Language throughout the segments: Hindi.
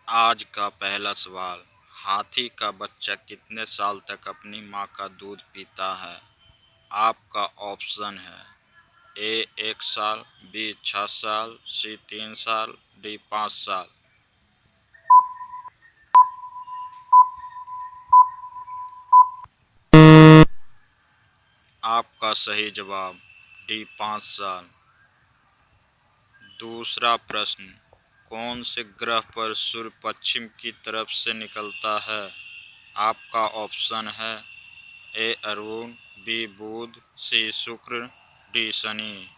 आज का पहला सवाल। हाथी का बच्चा कितने साल तक अपनी माँ का दूध पीता है? आपका ऑप्शन है ए 1 साल, बी 6 साल, सी 3 साल, डी 5 साल। आपका सही जवाब डी 5 साल। दूसरा प्रश्न, कौन से ग्रह पर सूर्य पश्चिम की तरफ से निकलता है? आपका ऑप्शन है ए अरुण, बी बुध, सी शुक्र, डी शनि।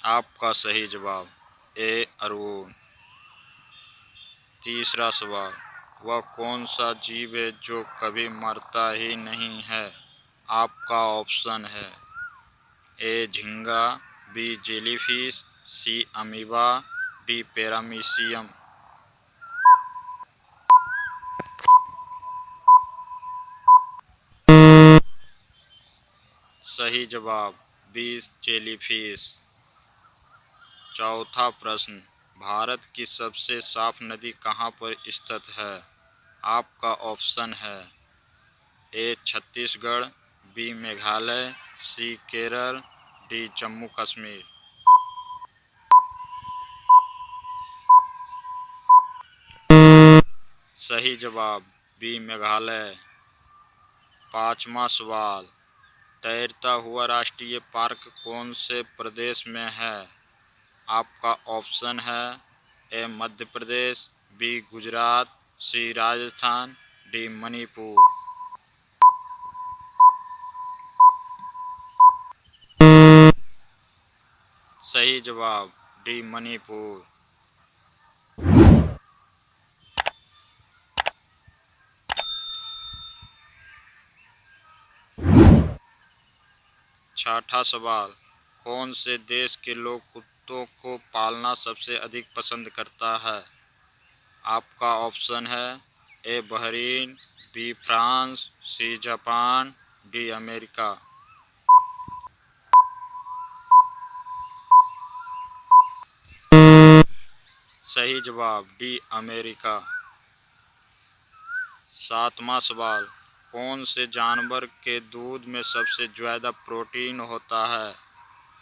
आपका सही जवाब ए अरुण। तीसरा सवाल, वह कौन सा जीव है जो कभी मरता ही नहीं है? आपका ऑप्शन है ए झींगा, बी जेलीफिश, सी अमीबा, डी पैरामीशियम। सही जवाब बी जेलीफिश। चौथा प्रश्न, भारत की सबसे साफ नदी कहाँ पर स्थित है? आपका ऑप्शन है ए छत्तीसगढ़, बी मेघालय, सी केरल, डी जम्मू कश्मीर। सही जवाब बी मेघालय। पांचवा सवाल, तैरता हुआ राष्ट्रीय पार्क कौन से प्रदेश में है? आपका ऑप्शन है ए मध्य प्रदेश, बी गुजरात, सी राजस्थान, डी मणिपुर। सही जवाब डी मणिपुर। छठा सवाल, कौन से देश के लोग कुत्तों को पालना सबसे अधिक पसंद करता है? आपका ऑप्शन है A Bahrain, B France, C Japan, D America. सही जवाब डी अमेरिका। सातवां सवाल, कौन से जानवर के दूध में सबसे ज़्यादा प्रोटीन होता है?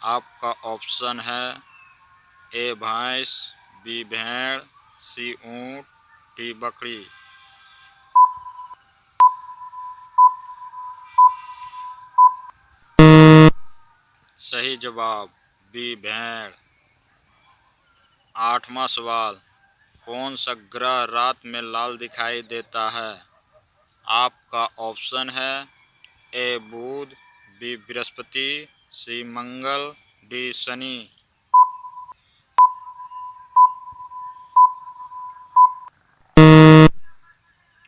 आपका ऑप्शन है ए भैंस, बी भेड़, सी ऊँट, डी बकरी। सही जवाब बी भेड़। आठवां सवाल, कौन सा ग्रह रात में लाल दिखाई देता है? आपका ऑप्शन है ए बुध, बी बृहस्पति, सी मंगल, डी शनि।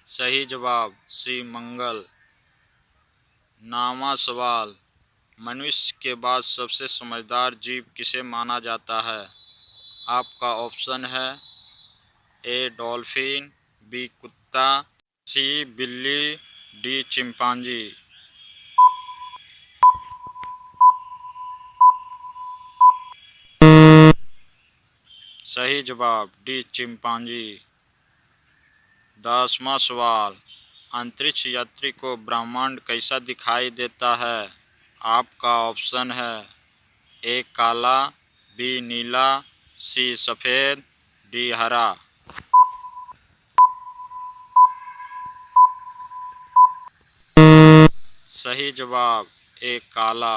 सही जवाब सी मंगल। नौवां सवाल, मनुष्य के बाद सबसे समझदार जीव किसे माना जाता है? आपका ऑप्शन है ए डॉल्फिन, बी कुत्ता, सी बिल्ली, डी चिंपांजी। सही जवाब डी चिंपांजी। 10वां सवाल, अंतरिक्ष यात्री को ब्रह्मांड कैसा दिखाई देता है? आपका ऑप्शन है ए काला, बी नीला, सी सफ़ेद, डी हरा। सही जवाब ए काला।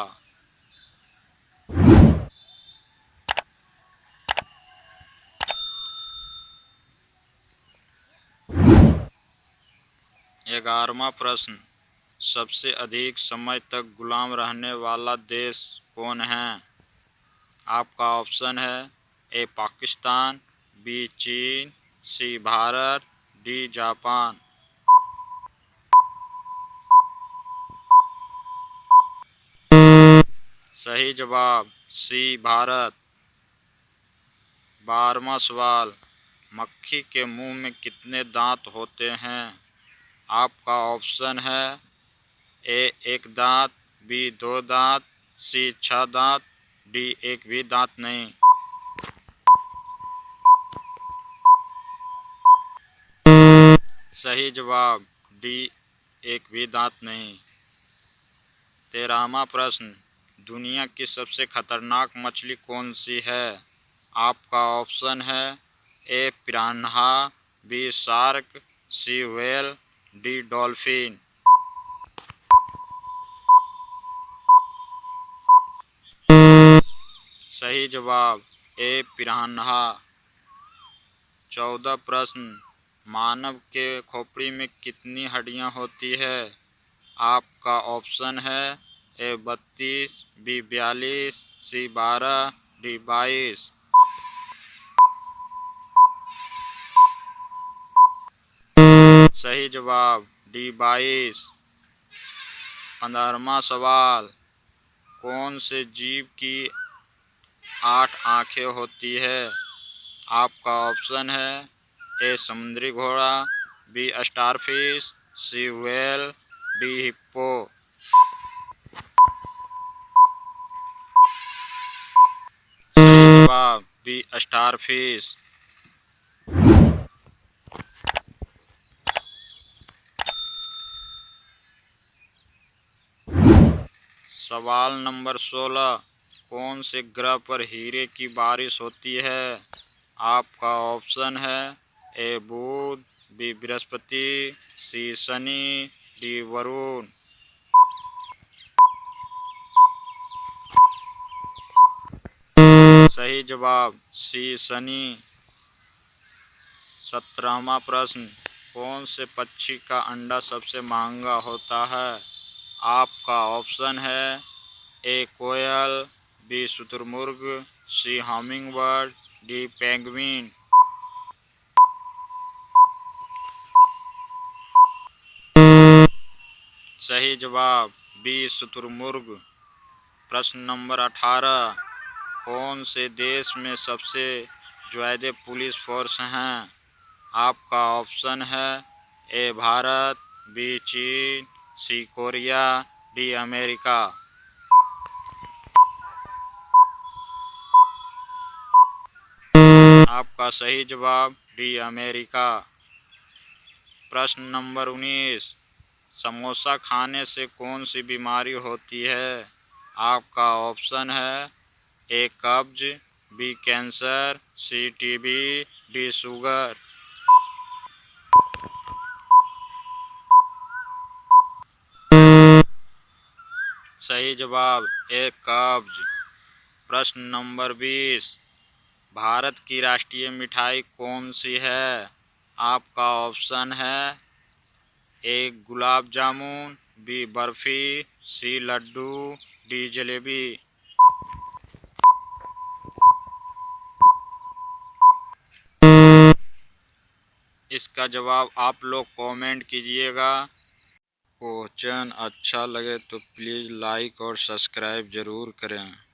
11वां प्रश्न, सबसे अधिक समय तक गुलाम रहने वाला देश कौन है? आपका ऑप्शन है ए पाकिस्तान, बी चीन, सी भारत, डी जापान। सही जवाब सी भारत। 12वां सवाल, मक्खी के मुंह में कितने दांत होते हैं? आपका ऑप्शन है ए 1 दांत, बी 2 दांत, सी 6 दांत, डी एक भी दांत नहीं। सही जवाब डी एक भी दांत नहीं। 13वां प्रश्न, दुनिया की सबसे खतरनाक मछली कौन सी है? आपका ऑप्शन है ए पिरान्हा, बी शार्क, सी व्हेल, डी डॉल्फिन। सही जवाब ए पिरान्हा। 14 प्रश्न, मानव के खोपड़ी में कितनी हड्डियां होती है? आपका ऑप्शन है ए 32, बी 42, सी 12, डी 22। सही जवाब डी 22। 15वां सवाल, कौन से जीव की 8 आँखें होती है? आपका ऑप्शन है ए समुद्री घोड़ा, बी स्टारफिश, सी व्हेल, डी हिप्पो। सही जवाब बी स्टारफिश। सवाल नंबर 16, कौन से ग्रह पर हीरे की बारिश होती है? आपका ऑप्शन है ए बुध, बी बृहस्पति, सी शनि, डी वरुण। सही जवाब सी शनि। 17वां प्रश्न, कौन से पक्षी का अंडा सबसे महंगा होता है? आपका ऑप्शन है ए कोयल, बी शुतुरमुर्ग, सी हमिंगबर्ड, डी पेंगुइन। सही जवाब बी शुतुरमुर्ग। प्रश्न नंबर 18, कौन से देश में सबसे ज़्यादा पुलिस फोर्स हैं? आपका ऑप्शन है ए भारत, बी चीन, सी कोरिया, डी अमेरिका। आपका सही जवाब डी अमेरिका। प्रश्न नंबर 19, समोसा खाने से कौन सी बीमारी होती है? आपका ऑप्शन है ए कब्ज, बी कैंसर, सी टीबी, डी शुगर। सही जवाब ए कब्ज। प्रश्न नंबर 20, भारत की राष्ट्रीय मिठाई कौन सी है? आपका ऑप्शन है ए गुलाब जामुन, बी बर्फी, सी लड्डू, डी जलेबी। इसका जवाब आप लोग कमेंट कीजिएगा। क्वेश्चन अच्छा लगे तो प्लीज़ लाइक और सब्सक्राइब ज़रूर करें।